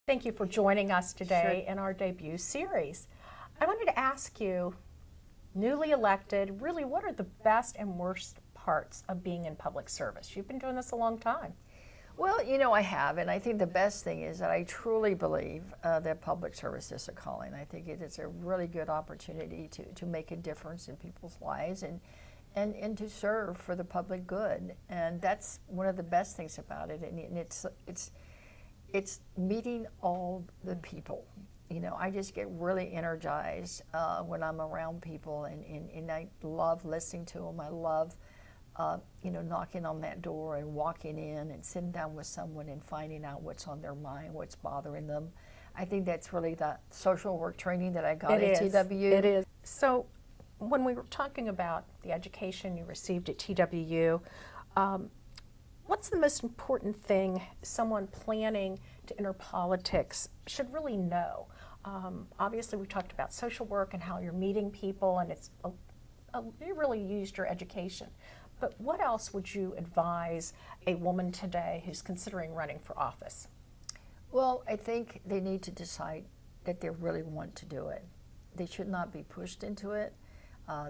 Thank you for joining us today Sure. in our debut series. I wanted to ask you, newly elected, really what are the best and worst parts of being in public service? You've been doing this a long time. Well, I have, and I think the best thing is that I truly believe that public service is a calling. I think it is a really good opportunity to make a difference in people's lives and to serve for the public good. And that's one of the best things about it. And it's meeting all the people. I just get really energized when I'm around people, and I love listening to them. I love knocking on that door and walking in and sitting down with someone and finding out what's on their mind, what's bothering them. I think that's really the social work training that I got at TWU. It is. So when we were talking about the education you received at TWU, what's the most important thing someone planning to enter politics should really know? Obviously, we talked about social work and how you're meeting people, and you really used your education. But what else would you advise a woman today who's considering running for office? Well, I think they need to decide that they really want to do it. They should not be pushed into it.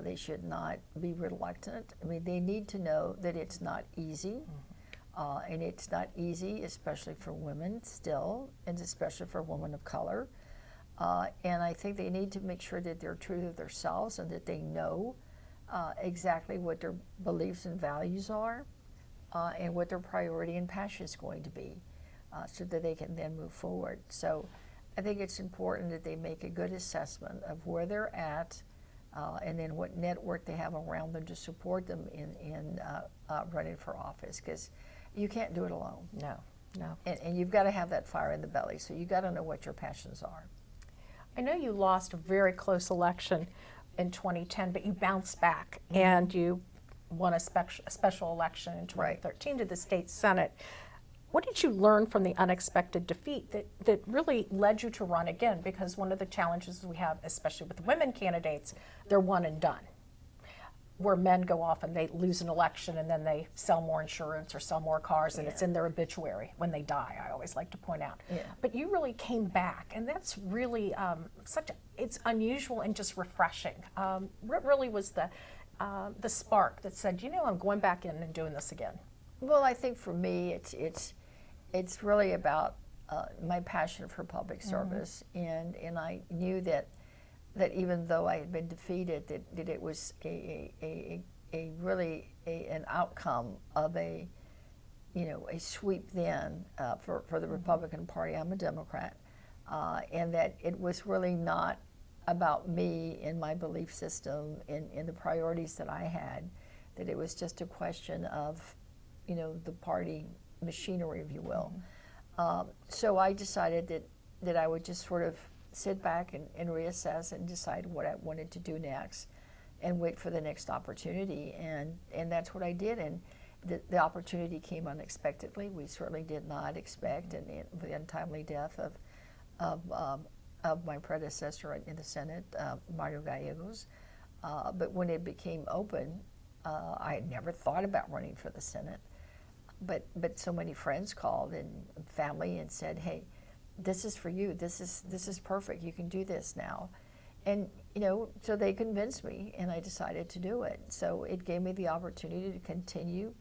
They should not be reluctant. I mean, they need to know that it's not easy. And it's not easy, especially for women still, and especially for women of color. And I think they need to make sure that they're true to themselves and that they know exactly what their beliefs and values are and what their priority and passion is going to be so that they can then move forward. So I think it's important that they make a good assessment of where they're at and then what network they have around them to support them in running for office, because you can't do it alone. No. And you've got to have that fire in the belly, so you've got to know what your passions are. I know you lost a very close election in 2010, but you bounced back and you won a special election in 2013 to the state senate. What did you learn from the unexpected defeat that really led you to run again? Because one of the challenges we have, especially with women candidates, they're one and done. Where men go off and they lose an election and then they sell more insurance or sell more cars and it's in their obituary when they die, I always like to point out. But you really came back, and that's really it's unusual and just refreshing. What really was the spark that said, I'm going back in and doing this again? Well, I think for me, it's really about my passion for public service, and I knew that even though I had been defeated, that it was a really an outcome of a sweep then for the Republican Party. I'm a Democrat, and that it was really not about me and my belief system and the priorities that I had, that it was just a question of the party machinery, if you will. So I decided that I would just sort of sit back and reassess and decide what I wanted to do next and wait for the next opportunity. And that's what I did. And the opportunity came unexpectedly. We certainly did not expect the untimely death of my predecessor in the Senate, Mario Gallegos. But when it became open, I had never thought about running for the Senate. But so many friends called and family and said, "Hey, this is for you. This is perfect. You can do this now." And so they convinced me, and I decided to do it. So it gave me the opportunity to continue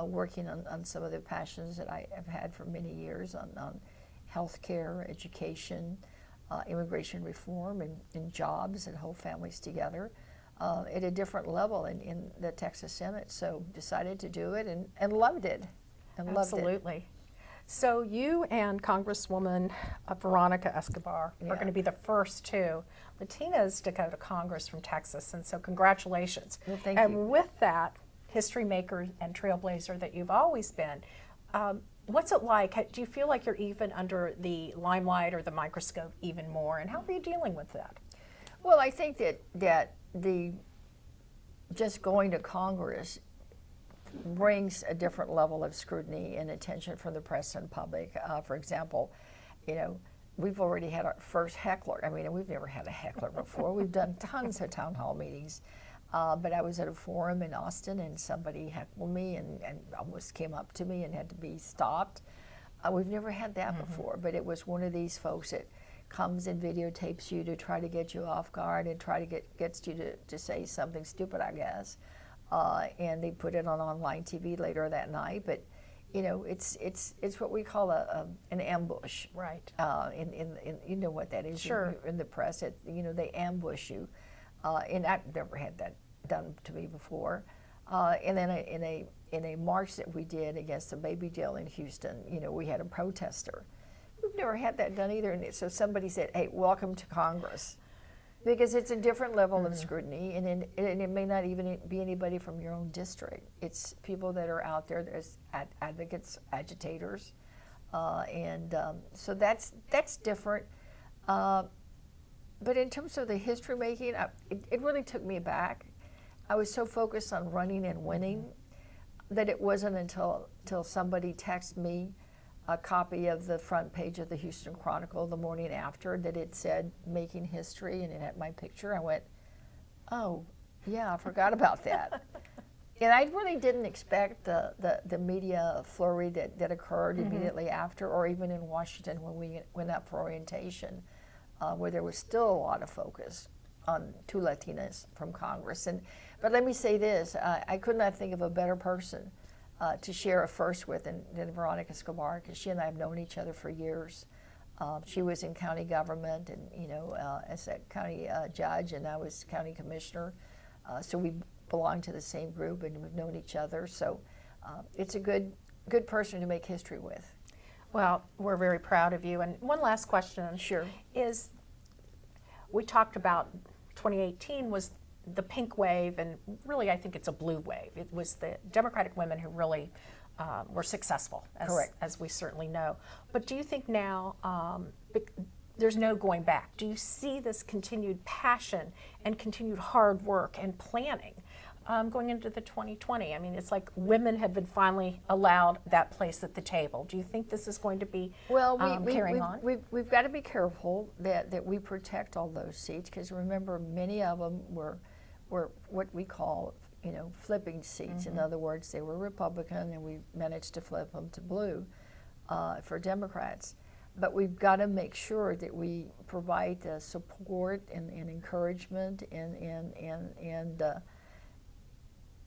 working on some of the passions that I have had for many years on healthcare, education, immigration reform, and jobs, and hold families together at a different level in the Texas Senate. So decided to do it and loved it. Absolutely. So you and Congresswoman Veronica Escobar are going to be the first two Latinas to go to Congress from Texas, and so congratulations. Well, thank you. And with that, history maker and trailblazer that you've always been, what's it like? Do you feel like you're even under the limelight or the microscope even more, and how are you dealing with that? Well, I think that the just going to Congress brings a different level of scrutiny and attention from the press and public. For example, we've already had our first heckler. I mean, we've never had a heckler before. We've done tons of town hall meetings. But I was at a forum in Austin, and somebody heckled me and almost came up to me and had to be stopped. We've never had that before, but it was one of these folks that comes and videotapes you to try to get you off guard and try to gets you to say something stupid, I guess. And they put it on online TV later that night. But you know, it's what we call an ambush. Right. In you know what that is. Sure. In the press, you know, they ambush you, and I've never had that done to me before. And then in a march that we did against the baby jail in Houston, you know, we had a protester. We've never had that done either. And so somebody said, "Hey, welcome to Congress," because it's a different level of scrutiny, and it may not even be anybody from your own district. It's people that are out there as advocates, agitators, and so that's different. But in terms of the history making, it really took me aback. I was so focused on running and winning that it wasn't until somebody texted me a copy of the front page of the Houston Chronicle the morning after that it said "Making History" and it had my picture. I went, "Oh, yeah, I forgot about that." And I really didn't expect the media flurry that occurred immediately after, or even in Washington when we went up for orientation, where there was still a lot of focus on two Latinas from Congress. But let me say this, I could not think of a better person to share a first with than Veronica Escobar, because she and I have known each other for years. She was in county government and, you know, as a county judge, and I was county commissioner. So we belong to the same group and we've known each other. So it's a good person to make history with. Well, we're very proud of you. And one last question. Sure. Is we talked about 2018 was the pink wave, and really I think it's a blue wave. It was the Democratic women who really were successful, as we certainly know. But do you think now there's no going back? Do you see this continued passion and continued hard work and planning going into the 2020? I mean, it's like women have been finally allowed that place at the table. Do you think this is going to be carrying on? We've got to be careful that we protect all those seats, because remember, many of them were what we call, you know, flipping seats. In other words, they were Republican and we managed to flip them to blue for Democrats. But we've got to make sure that we provide support and encouragement and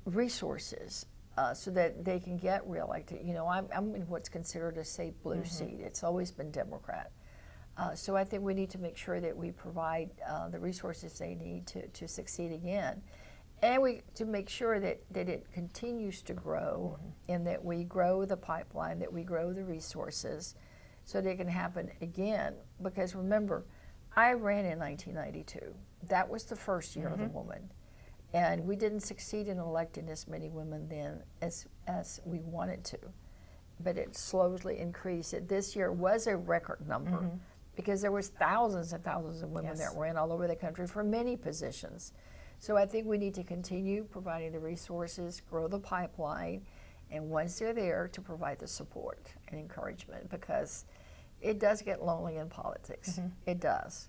resources so that they can get reelected. You know, I'm in what's considered a safe blue seat. It's always been Democrat. So I think we need to make sure that we provide the resources they need to succeed again. And to make sure that it continues to grow and that we grow the pipeline, that we grow the resources so that it can happen again. Because remember, I ran in 1992. That was the first year of the woman. And we didn't succeed in electing as many women then as we wanted to. But it slowly increased. This year was a record number because there was thousands and thousands of women that ran all over the country for many positions. So I think we need to continue providing the resources, grow the pipeline, and once they're there, to provide the support and encouragement, because it does get lonely in politics. It does.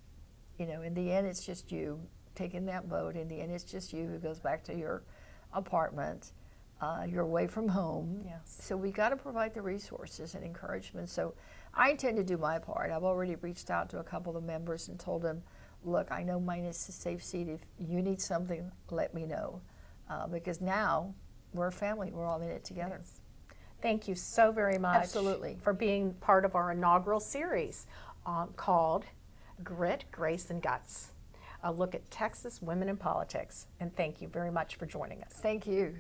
You know, in the end, it's just you taking that vote. In the end, it's just you who goes back to your apartment. You're away from home. So we got to provide the resources and encouragement. So I intend to do my part. I've already reached out to a couple of members and told them, look, I know mine is a safe seat. If you need something, let me know. Because now we're a family. We're all in it together. Thank you so very much Absolutely. for being part of our inaugural series called Grit, Grace, and Guts, a look at Texas women in politics. And thank you very much for joining us. Thank you.